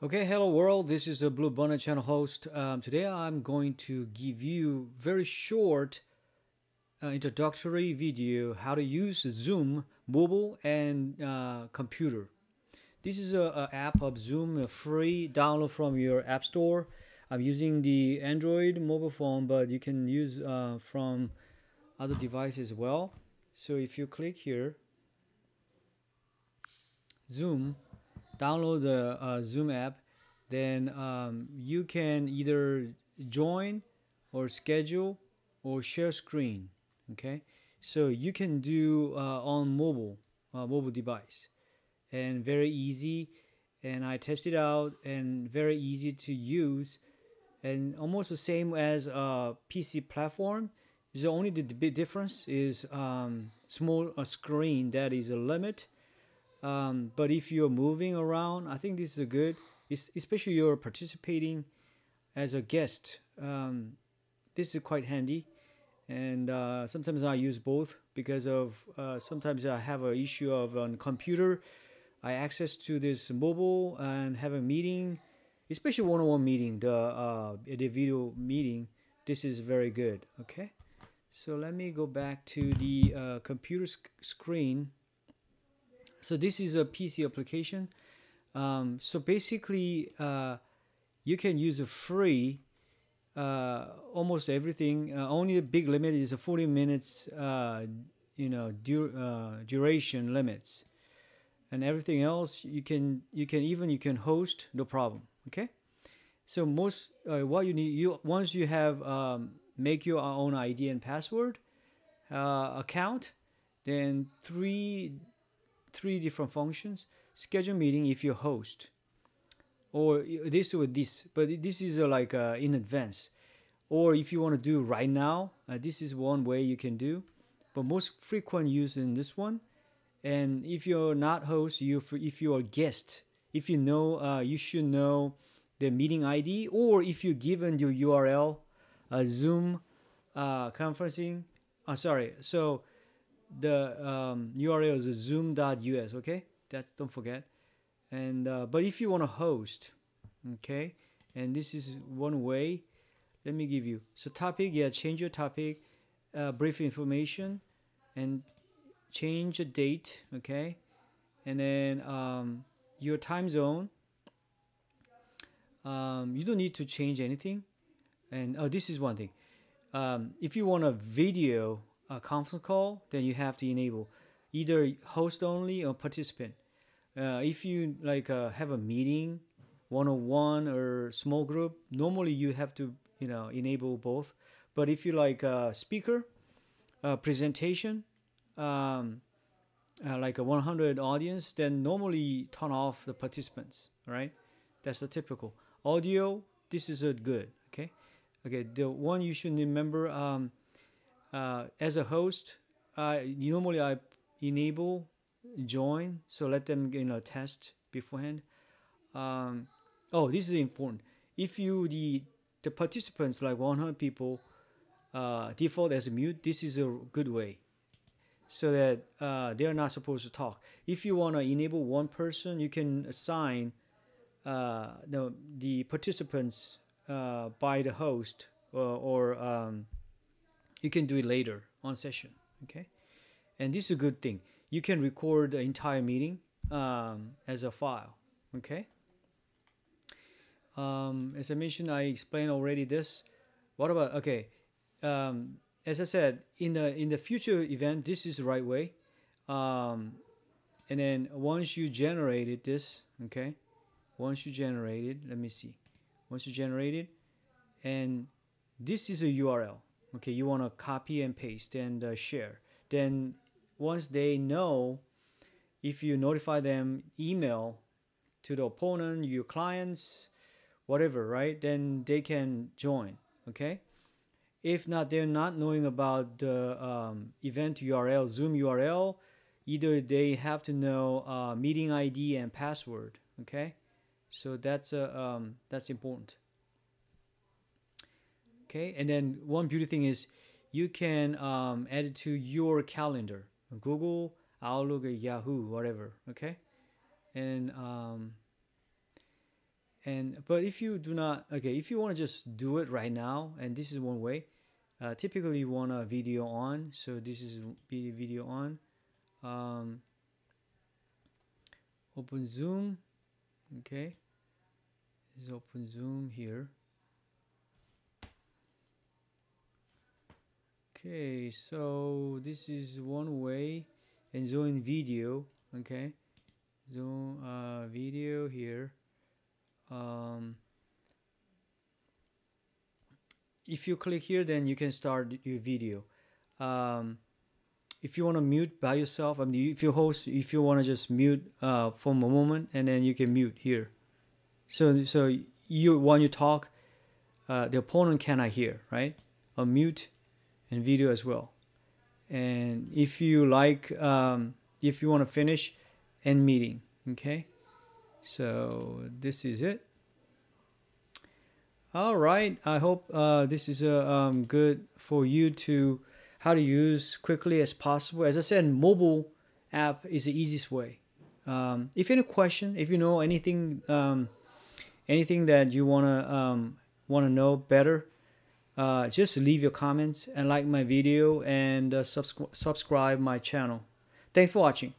Okay, hello world. This is the Blue Bonnet channel host. Today I'm going to give you very short introductory video how to use Zoom mobile and computer. This is a app of Zoom, a free download from your app store. I'm using the Android mobile phone, but you can use from other devices as well. So if you click here, Zoom, download the Zoom app, then you can either join or schedule or share screen. Okay, so you can do on mobile device, and very easy. And I tested out and very easy to use, and almost the same as a PC platform. The only the big difference is small a screen that is a limit, but if you're moving around, I think this is a good, especially you're participating as a guest. This is quite handy, and sometimes I use both because of sometimes I have an issue of on computer. I access to this mobile and have a meeting, especially one-on-one meeting, the video meeting. This is very good. Okay, so let me go back to the computer screen. So this is a PC application. So basically, you can use a free almost everything. Only the big limit is a 40 minutes, duration limits, and everything else you can host, no problem. Okay. So most what you need, you once you have make your own ID and password account, then three different functions. Schedule meeting if you host, or this with this, but this is like in advance. Or if you want to do right now, this is one way you can do. But most frequent use in this one. And if you're not host, if you're a guest, if you know, you should know the meeting ID, or if you're given your URL, Zoom conferencing. Sorry, so the URL is zoom.us. Okay, that's don't forget. And but if you want to host, okay, and this is one way. Let me give you so topic. Yeah, change your topic, brief information, and change a date. Okay, and then your time zone. You don't need to change anything. And oh, this is one thing. If you want a video conference call, then you have to enable either host only or participant. If you like have a meeting, one-on-one or small group, normally you have to enable both. But if you like a speaker, presentation, like a 100 audience, then normally turn off the participants. Right? That's the typical audio. This is a good. Okay. Okay. The one you should remember. As a host, normally I enable join, so let them test beforehand. Oh, this is important. If you the participants like 100 people default as mute, this is a good way, so that they are not supposed to talk. If you want to enable one person, you can assign the participants by the host, or you can do it later on session. Okay, and this is a good thing. You can record the entire meeting as a file. Okay. As I mentioned, I explained already this. What about okay? As I said, in the future event, this is the right way. Um, and then once you generated this, okay. Once you generated, let me see. Once you generated, and this is a URL. Okay, you want to copy and paste and share. Then once they know, if you notify them, email to the opponent, your clients, whatever, right? Then they can join. Okay. If not, they're not knowing about the event URL, Zoom URL. Either they have to know meeting ID and password. Okay, so that's important. Okay, and then one beauty thing is you can add it to your calendar, Google, Outlook, Yahoo, whatever. Okay, and But if you do not, okay, if you want to just do it right now, and this is one way. Typically you want a video on, so this is video on. Open Zoom. Okay, this is open Zoom here. Okay, so this is one way, and zoom video. Okay, zoom video here. If you click here, then you can start your video. If you want to mute by yourself, I mean, if you want to just mute for a moment, and then you can mute here. So you, when you talk, the opponent cannot hear, right? Mute and video as well. And if you like, if you want to finish, end meeting. Okay, so this is it. All right, I hope this is good for you to how to use quickly as possible. As I said, mobile app is the easiest way. If you have a question, if you know anything, anything that you wanna know better, just leave your comments and like my video and subscribe my channel. Thanks for watching.